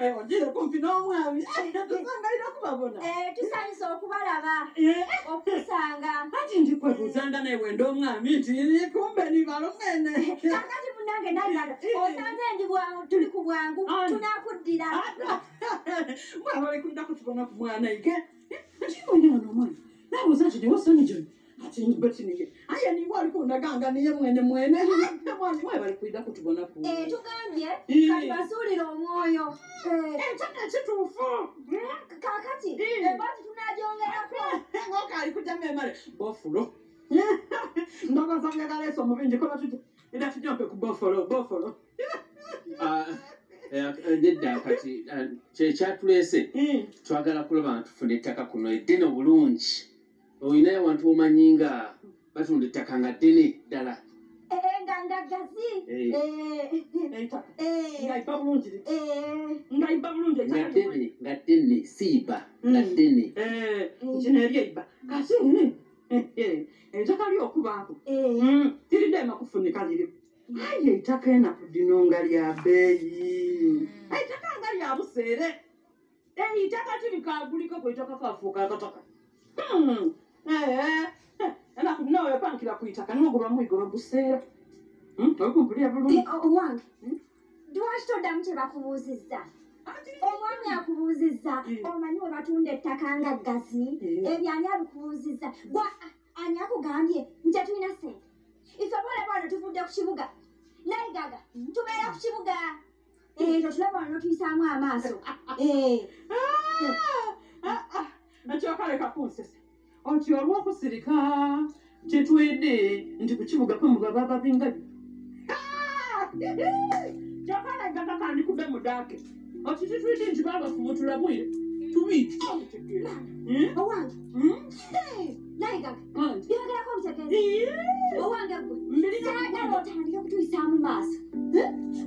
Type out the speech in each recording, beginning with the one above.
Ojira kumpi n'omwami. Tusanga ira kubabona. Tusanyusa okubalaba. Okusanga. Kati ndikwebuzanga nawe nd'omwami nti kumbe ni balomene. Kakati munange nandaga. Osanze ndi bwangu tuli ku bwangu tunakuddira. Mwabale kuda kutubona ku mwana ike. Ndibona n'omwana. Nawe uzaje ndi wasoni joni. Ati ndibetinike. Aya ni wali kundaganga niye mwene. Mwani mwabale kuda kutubona ku. Tugambye kati basulira omwoyo. Chana chitufu. Kakati bati tunajongerako. Ngoka alikuja memale bofulo. Ndogo zange kaleso mubinje kola tuti. Ida tujampe ku buffalo. Nedda kati kyatulese twagala kulaba ntufuna ettaka kuno eddene obulungi olinayo wantu omanyi nga batunda ettaka nga ddene ddala nga ddene siiba nga ddene kino eryeiba kasi ettaka lyokubaako tiridema kufunika liri aye ettaka enaku dino nga lya bbeeyi ettaka nga lya buseere ettaka tirikaguliko ku ettaka kafuuka akataka enaku dino wepankira ku ettaka niwogoba mwigoba buseera okumpulira bulungi owange lwaki toddamu kye bakubuuzizza omwami akubuuzizza omanyi we batunda ettaka nga ggazi ebyo ani abikubuuzizza ani akugambye nti tulina ssente ife bwana tuvudde ku kibuga nayigaga tubeera ku kibuga totulaba wano tuyisaamu amaaso nakyokaleka kunsese oti olw'okusirika kyetwedde nti ku kibuga kwemugaba ababingabi kyokalegaga kandi kube mudaake oti titwidde nti babafumutula bwire tubiiti owange nayigaga byogerako obutegeezi owange gwe saagala otandike kutuyisaamu maaso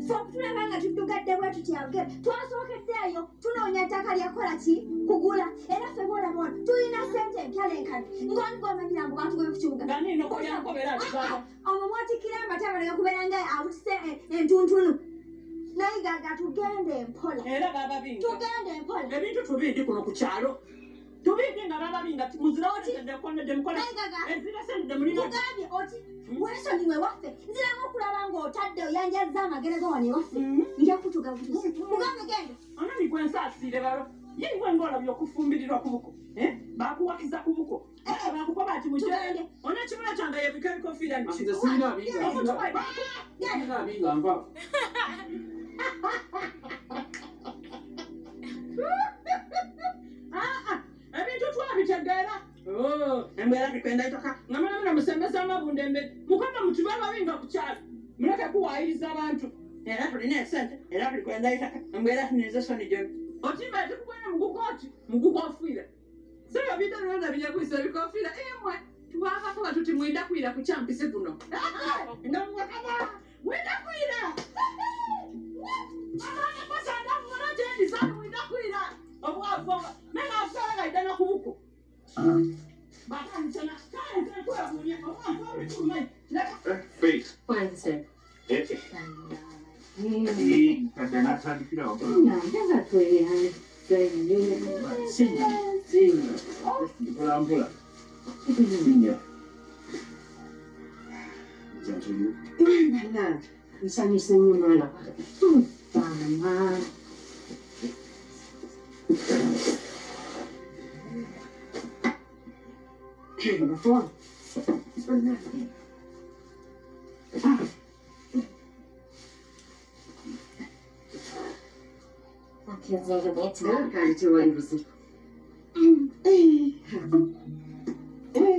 fokutulaba nga tuddugadde bwe tutyabwe twasookeddeeyo tunoonya ttaka lyakola ki kugula era ffe boolabona tulina ssente empyalenkane ng'oni gw'omanyira ngu batugoye ku kibuga omwo mwatikira amataba negakubeera nga abutise entuntunu nayigaga tugende empola era bababinga tugende empola ebintu tubindi kuno ku kyalo tubindi nga bababinga muzira otidemukola ezirasende mulina tugambye oti wesoni we waffe nziramu okulaba ng'otadde oyanjazza amagere go wano ewaffe nja kutugabuliza mugambe genda anani gwensaasiire balo yiwe ng'olabye okufumbirirwa ku buko bakuwakiza ku buko bakukoba ati mugende ona ekibula kyange yebika ebikofiira abinga nva ebintu twabitegeera embeera bikwenda itoka nga mwana musembeza amabunda embere mukama mutube ababinga ku kyalo muleke kuwaayiriza abantu era tulina esente era tulikwenda itaka embeera tunize soni gyoni otimba etikubwene mugukooti mugukofiira sebe bitanonda binyakwisa ebikofiira imwe tubakakuba tuti mwida kwira ku kyampisi kuno nga mukama mwida kwira amana pasanda mwana jendi sana mwida kwira obwafoba mena asala idana kubuko bakanchana kale kwa kunya obwafoba bitumai Faith. One sec. Kadana tandikira okolo. Nanga tweyanga Sinya. Mpola. Sinya. Zantuyu. Nanga nsanyusa nnyo mwana Mama. Before.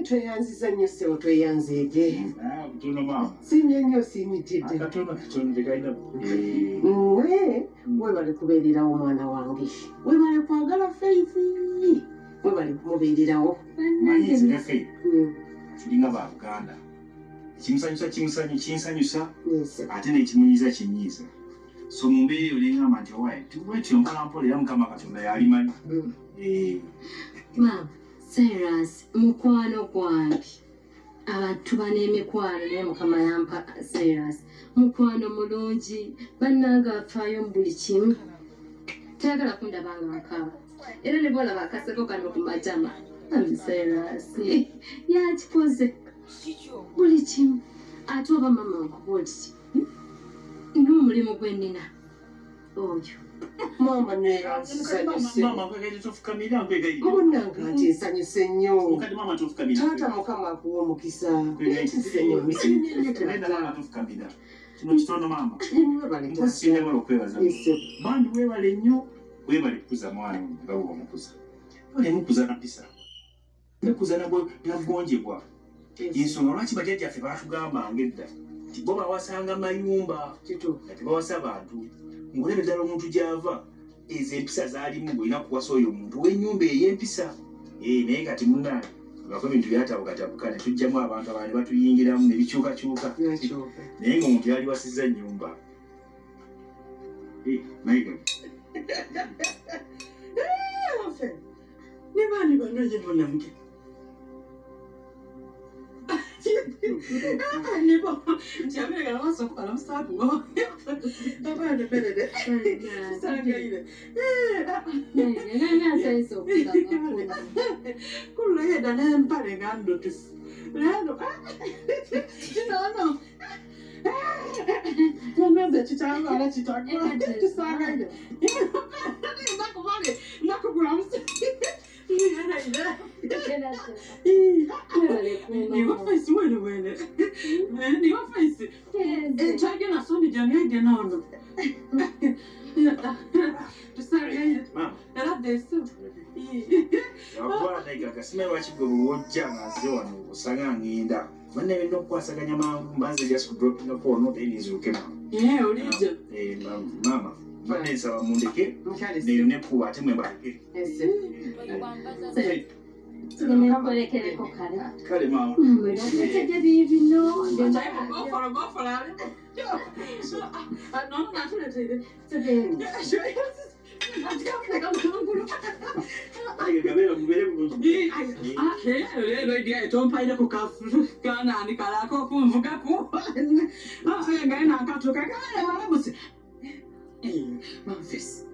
Tweyanziza nnyo ssebo tweyanzeege. Sinye nnyo simitidde. Webale kubeererawo omwana wange. Webale kwagala Faith. Webale kumubeererawo. Manyize Faith. Tulinga ba Buganda. Kinsanyusa ate n'ekimunyiza kinyiiza. So mu mbeera olingamba nti owaye tuwetyo mpolampola era Mukama Katonda yalimanyi. Maama, Cyrus, mukwano gwange. Abantu ban'emikwano naye Mukama yampa Cyrus. Mukwano mulungi, bannange afaayo mu buli kimu. tayagala kundabanga makaaba era ne bwolaba akaseko kano ku matama Cyrus yakikoze buli kimu ate oba mama nkuba oti n'omulimu gwe nnina oyo Maama neyansanyuse. Maama kwegayita tofukamira nkwegayita. Munnange ati nsanyuse nnyo. Mukadde maama tofukamira. Taata Mukama akuwa omukisa. Kwegayita nnyo misinde nnyo Nenda maama tofukamira. Kino kitono maama. Webale Nkusinga balo okwebaza. Bandi weebale nnyo. Weebale kukuza mwana nga bwe omukuza. Ole mukuza na mpisa. Nekuza nabwonjebwa. Ensonga lwaki bajjajjaffe baatugambanga edda nti bo bawasanga mayumba kati bawasa abantu ng'olebe ddala omuntu gy'ava ezo empisa zaalimu ng'olina kuwasa oyo omuntu w'ennyumba ey'empisa naye kati munnange ngako ebintu byatabukattabuka ne tujjamu abantu abaana ne batuyingiramu ne bikyukakyuka naye ng'omuntu yali wasizza nnyumba mayiga ne baani bano ye bonamuke Nipo, ntiamire kana maso kwa msapu ngo. Baba ne pelede. Sanga ile. nana saiso Kulo yeda ne mpale ngando tus. Lero. No. Nanaze chitanga ala chitanga. Sanga ile. Nakubale, nakugura msapu. Ni wafaisi wene ni wafaisi chage na soni jani yake naono tusari era desu Abana naika kasime wachigwe wojja ngaze wano osanga ngenda manne bino kwasaganya mangu mbanze just dropping up or not any zukema ulija mama manne sawa mundeke ne kuwa temwe bareke Tunemukolekereko kale. Kale mama. Tete bibino. Gofora. No, naturally. Tete. Ai gabera mubere bulungi. Lero idea tompaire ku kana ni kala ko kumvuga ku. Ngana akatoka kaya marabusi. Memphis.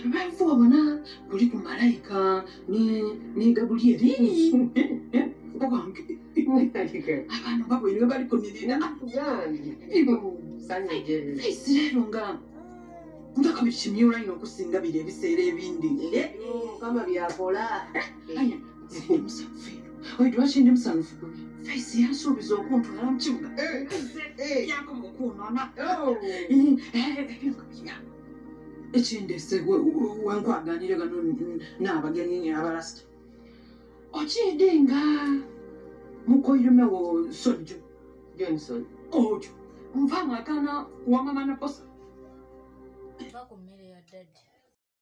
Bamfu wabona kuli ku malayika ni Gabrieli. Obange. Abantu babwini bali kunirira. Sanyege. Isirero nga. Ndaka bishimyura ino kusinga bire ebiseera ebindi. Kama byakola. Aya. Musafi. Oyi twashinde musanufu. Face yansubiza okuntwala mu kibuga. Yako mukunona. Ekindese wenkwaganire gano n'abagenyi abalasita okidenga mukoyiremewo Szon3 Johnson. ojo nva mwakana wa mama na posa va ku mmere ya daddy